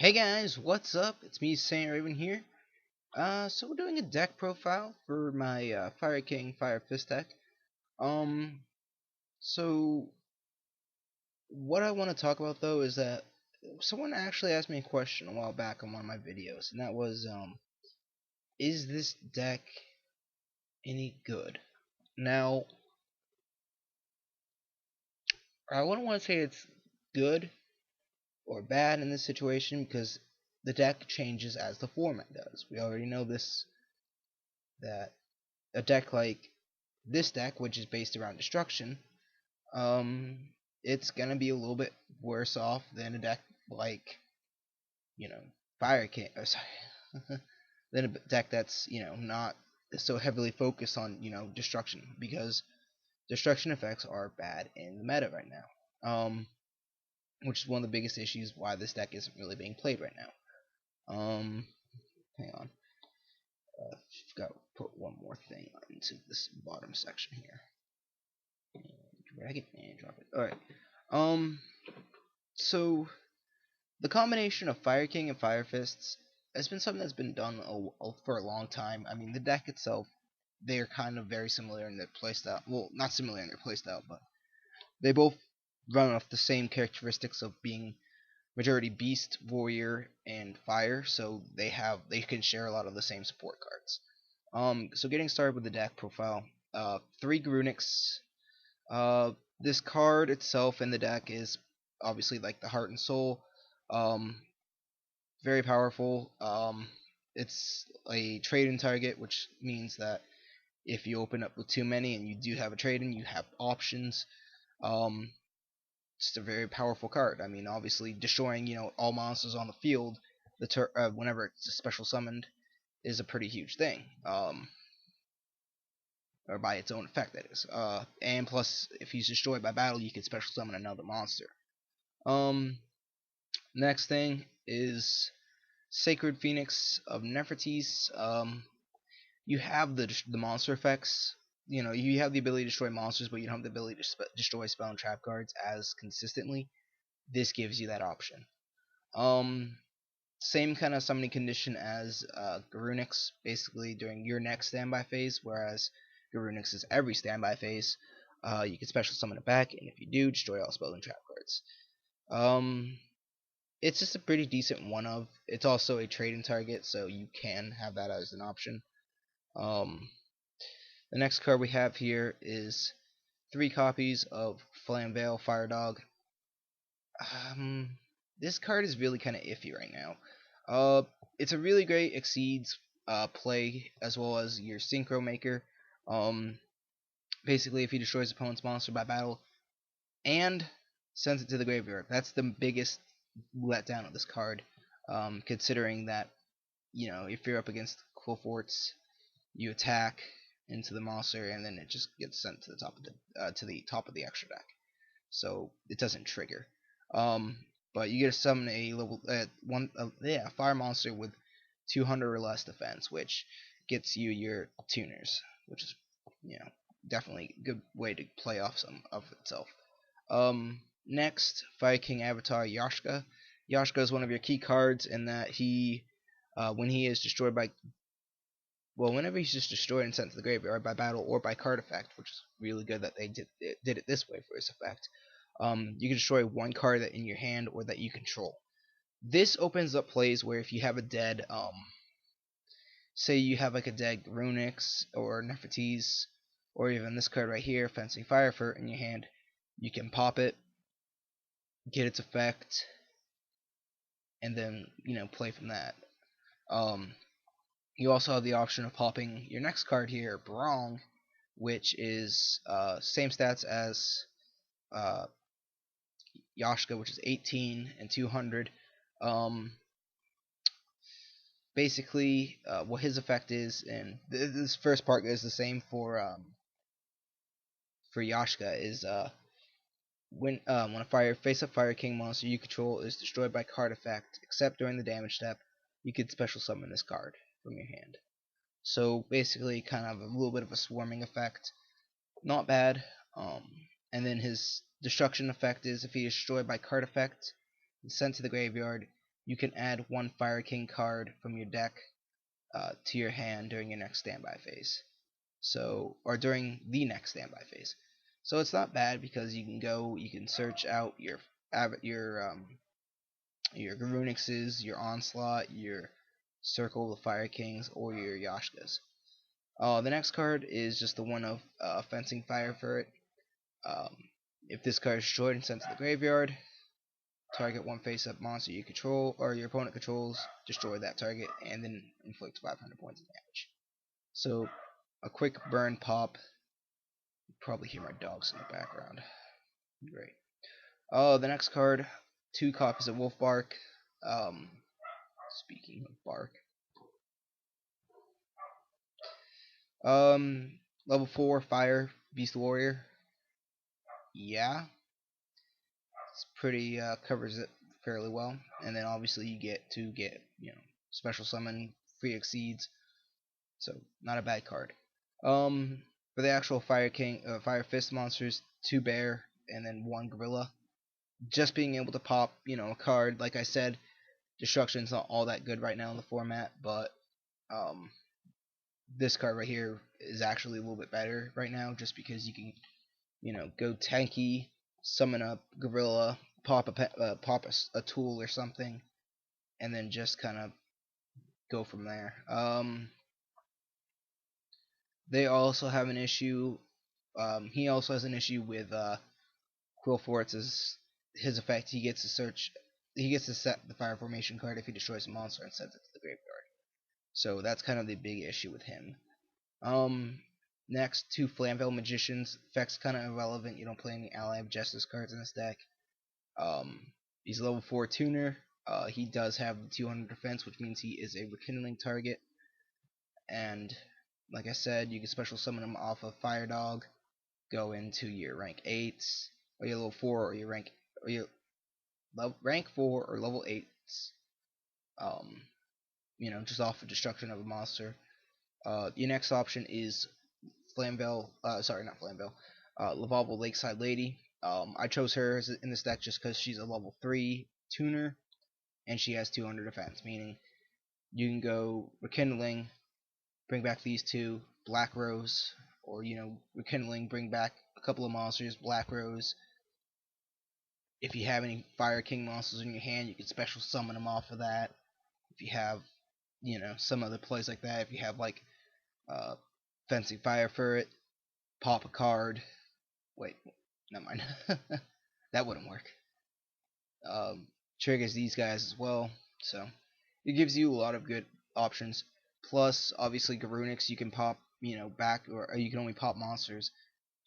Hey guys, what's up? It's me, Saint Raven here. So we're doing a deck profile for my Fire King Fire Fist deck. Um, so what I want to talk about though is that someone actually asked me a question a while back on one of my videos, and that was, is this deck any good? Now, I wouldn't want to say it's good or bad in this situation because the deck changes as the format does. We already know this, that a deck like this deck, which is based around destruction, um, it's gonna be a little bit worse off than a deck like, you know, Fire King. Sorry, than a deck that's not so heavily focused on destruction, because destruction effects are bad in the meta right now. Which is one of the biggest issues why this deck isn't really being played right now. Hang on, forgot to put one more thing into this bottom section here. Drag it and drop it. Alright. So the combination of Fire King and Fire Fists has been something that's been done for a long time. I mean, the deck itself, they're kind of very similar in their playstyle. Well, not similar in their playstyle, but they both run off the same characteristics of being majority Beast, Warrior, and Fire. So they can share a lot of the same support cards. So getting started with the deck profile, 3 Grunics. This card itself in the deck is obviously like the heart and soul. Um, Very powerful. It's a trade-in target, which means that if you open up with too many and you do have a trade-in, you have options. Um, it's a very powerful card. I mean, obviously destroying all monsters on the field, whenever it's special summoned, is a pretty huge thing. Or by its own effect, that is. And plus, if he's destroyed by battle, you can special summon another monster. Next thing is Sacred Phoenix of Nefertis. You have the monster effects. You have the ability to destroy monsters, but you don't have the ability to destroy spell and trap cards as consistently. This gives you that option. Same kind of summoning condition as Garunix, basically during your next standby phase, whereas Garunix is every standby phase. You can special summon it back, and if you do, destroy all spell and trap cards. It's just a pretty decent one of. It's also a trade-in target, so you can have that as an option. The next card we have here is 3 copies of Flamvell Firedog. This card is really kind of iffy right now. It's a really great Exceeds play, as well as your Synchro Maker. Basically, if he destroys opponent's monster by battle and sends it to the graveyard, that's the biggest letdown of this card. Considering that if you're up against Quill Forts, you attack into the monster, and then it just gets sent to the top of the extra deck, so it doesn't trigger. But you get to summon a level fire monster with 200 or less defense, which gets you your tuners, which is definitely a good way to play off some of itself. Next, Fire King Avatar Yashka. Yashka is one of your key cards in that he, when he is destroyed by, whenever he's just destroyed and sent to the graveyard by battle or by card effect, which is really good that they did it this way for his effect. You can destroy 1 card that in your hand or that you control. This opens up plays where if you have a dead, say you have like a dead Runix or Nefertis, or even this card right here, Fencing Firefurt, in your hand, you can pop it, get its effect, and then play from that. You also have the option of popping your next card here, Brong, which is same stats as Yashka, which is 18 and 200. Basically, what his effect is, and this first part is the same for Yashka, is when a face-up Fire King monster you control is destroyed by card effect, except during the damage step, you could special summon this card from your hand. So basically, kind of a little bit of a swarming effect. Not bad. And then his destruction effect is if he is destroyed by card effect and sent to the graveyard, you can add one Fire King card from your deck to your hand during your next standby phase. So, or during the next standby phase. So it's not bad because you can search out your Garunixes, your Onslaught, your Circle of Fire Kings, or your Yashkas. The next card is just the one of Fencing Fire for it. If this card is destroyed and sent to the graveyard, target one face-up monster you control or your opponent controls, destroy that target, and then inflict 500 points of damage. So, a quick burn pop. You probably hear my dogs in the background. Great. The next card, 2 copies of Wolf Bark. Speaking of bark. Level 4 Fire Beast Warrior. Yeah. It's pretty, covers it fairly well. And then obviously you get, special summon, free exceeds. So, not a bad card. For the actual Fire Fire Fist monsters, 2 bear, and then 1 gorilla. Just being able to pop, a card, like I said, Destruction's not all that good right now in the format, but this card right here is actually a little bit better right now, just because you can, go tanky, summon a gorilla, pop a tool or something, and then just kind of go from there. They also have an issue. He also has an issue with Quillfort's his effect. He gets to set the fire formation card if he destroys a monster and sends it to the graveyard. So that's kind of the big issue with him. Next, 2 Flamvell Magicians. Effect's kind of irrelevant. You don't play any Ally of Justice cards in this deck. He's a level 4 tuner. He does have 200 defense, which means he is a rekindling target. And like I said, you can special summon him off of Firedog, go into your rank 8s, or your level 4, or your rank 4 or level 8s. Just off of destruction of a monster. Your next option is Flamvell. Sorry, not Flamvell. Flamvell Lakeside Lady. I chose her in this deck just because she's a level 3 tuner, and she has 200 defense, meaning you can go rekindling, bring back these 2, Black Rose, or rekindling, bring back a couple of monsters, Black Rose. If you have any Fire King monsters in your hand, you can special summon them off of that. If you have, some other plays like that, if you have like Fencing Fire for it, pop a card. Wait, never mind. That wouldn't work. Triggers these guys as well, so it gives you a lot of good options. Plus, obviously, Garunix, you can pop, back, or you can only pop monsters,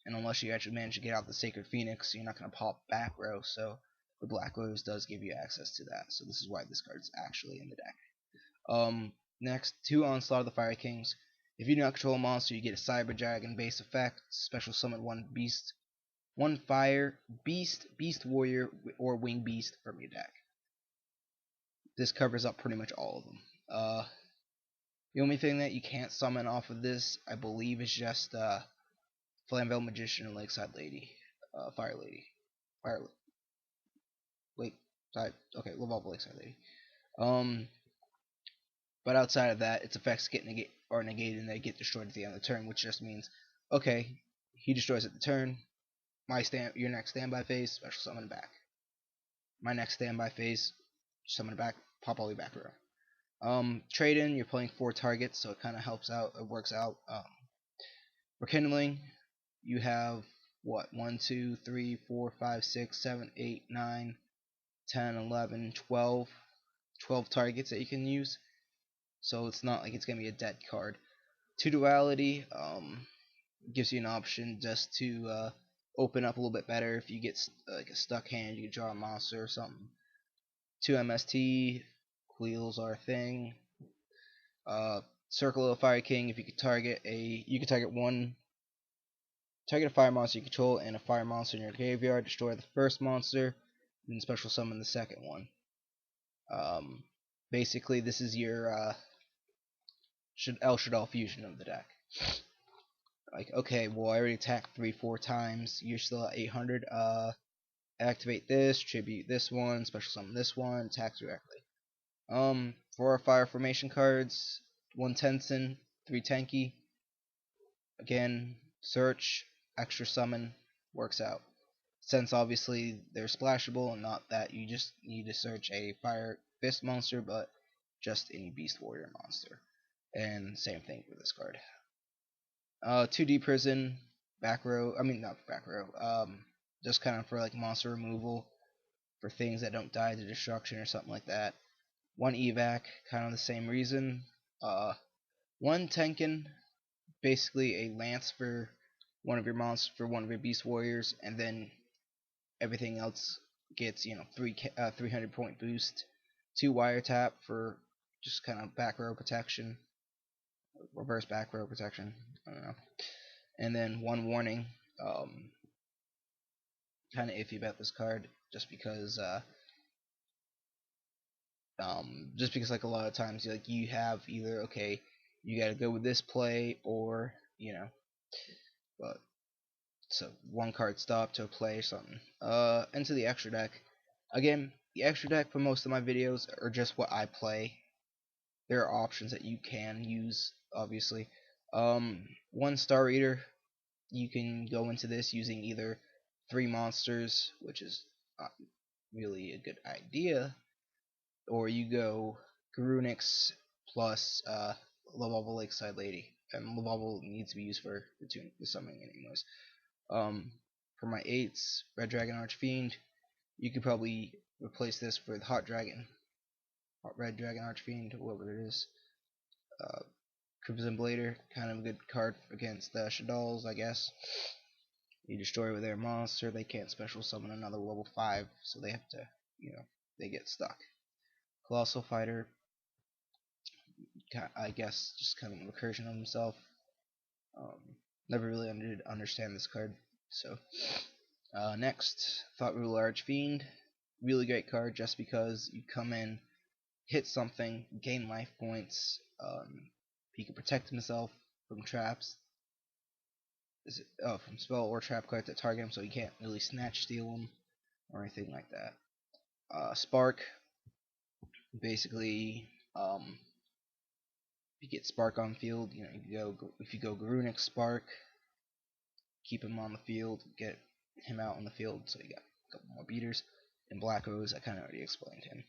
and unless you actually manage to get out the Sacred Phoenix, you're not going to pop back row, so the Black Rose does give you access to that, so this is why this card's actually in the deck. Next, 2 Onslaught of the Fire Kings. If you do not control a monster, you get a Cyber Dragon base effect, special summon 1 beast, 1 Fire, Beast, Beast Warrior, or Wing Beast from your deck. This covers up pretty much all of them. The only thing that you can't summon off of this, I believe, is just Flamvell Magician and Lakeside Lady. Fire Lady. Wait, sorry. Okay, Flamvell Lakeside Lady. But outside of that, its effects get negated and they get destroyed at the end of the turn, which just means, okay, he destroys at the turn. Your next standby phase, special summon back. My next standby phase, summon back, pop all the way back row. Trade in, you're playing 4 targets, so it kind of helps out, it works out. Rekindling, you have what, 1, 2, 3, 4, 5, 6, 7, 8, 9, 10, 11, 12 targets that you can use, so it's not like it's gonna be a dead card. 2 Duality gives you an option just to open up a little bit better. If you get like a stuck hand, you can draw a monster or something. 2 MST, Quills are a thing. Circle of Fire King, if you could target target a fire monster you control and a fire monster in your graveyard, destroy the first monster, and then special summon the second one. Basically, this is your El Shaddai fusion of the deck. Like, okay, well, I already attacked 3-4 times, you're still at 800, activate this, tribute this one, special summon this one, attack directly. For our fire formation cards, 1 Tensin, 3 Tenki. Again, search, extra summon, works out. Since obviously they're splashable and not that you just need to search a fire fist monster, but just any beast warrior monster. And same thing for this card. 2D prison, back row. I mean not back row. Just kind of for like monster removal for things that don't die to destruction or something like that. 1 evac, kind of the same reason. 1 Tenkin, basically a lance for one of your monsters, for one of your beast warriors, and then everything else gets 300 point boost. 2 wiretap for just kind of back row protection, reverse back row protection. I don't know. And then 1 warning. Kind of iffy about this card, just because like a lot of times you have either, okay, you gotta go with this play, or but so 1 card stop to a play or something. Into the extra deck. Again, the extra deck for most of my videos are just what I play. There are options that you can use, obviously. 1 Star Eater, you can go into this using either 3 monsters, which is not really a good idea, or you go Garunix plus Lovable Lakeside Lady, and Lovable needs to be used for the summoning anyways. For my 8s, Red Dragon Archfiend, you could probably replace this with Red Dragon Archfiend, whoever it is. Crimson Blader, kind of a good card against the Shaddols, I guess. You destroy with their monster, they can't special summon another level 5, so they have to, they get stuck. Colossal Fighter, I guess, just kind of a recursion of himself. Never really understand this card. So, next, Thought Ruler Archfiend. Really great card just because you come in, hit something, gain life points. He can protect himself from traps. From spell or trap cards that target him, so you can't really snatch steal him or anything like that. Spark, basically, if you get Spark on field, if you go Garunix Spark, keep him on the field, get him out on the field, so you got a couple more beaters. And Black Rose, I kind of already explained him.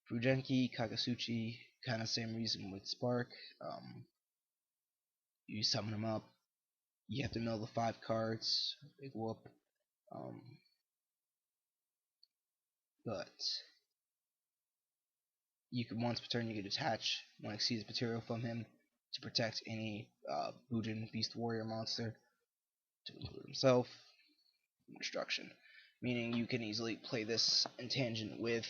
Fugenki, Kagasuchi, kind of same reason with Spark. You summon him up, you have to mill the 5 cards, big whoop. But you can, once per turn, you can detach 1 Exceeds material from him to protect any Bujin Beast Warrior monster, to include himself, from destruction. Meaning you can easily play this in tangent with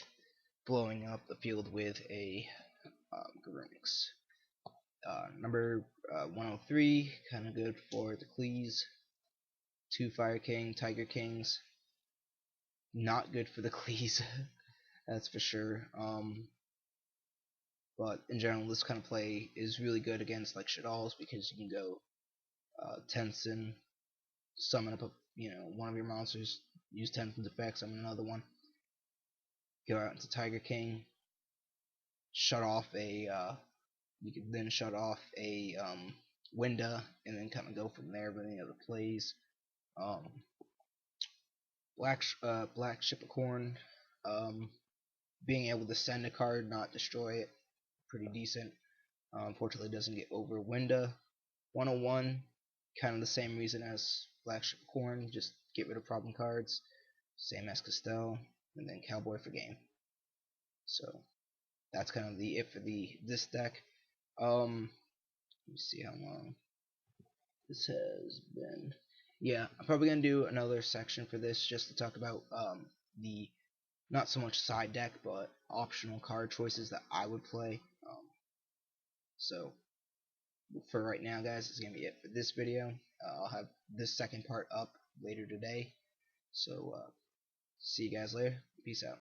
blowing up the field with a Garunix. Number 103, kind of good for the Cleese. 2 Fire King, Tiger Kings. Not good for the Cleese, that's for sure. But in general, this kind of play is really good against like Shaddols, because you can go Tensin, summon up one of your monsters, use Tensin's effect, summon another one, go out into Tiger King, shut off a you can then shut off a Winda, and then kind of go from there with any other plays. Black Shippercorn, being able to send a card, not destroy it, pretty decent. Unfortunately, doesn't get over Winda. 101, kind of the same reason as Black Shippercorn, just get rid of problem cards, same as Castell, and then Cowboy for game. So that's kind of the it for this deck. Let me see how long this has been. Yeah, I'm probably gonna do another section for this, just to talk about the not so much side deck, but optional card choices that I would play. So for right now, guys, it's gonna be it for this video. I'll have this second part up later today. So see you guys later. Peace out.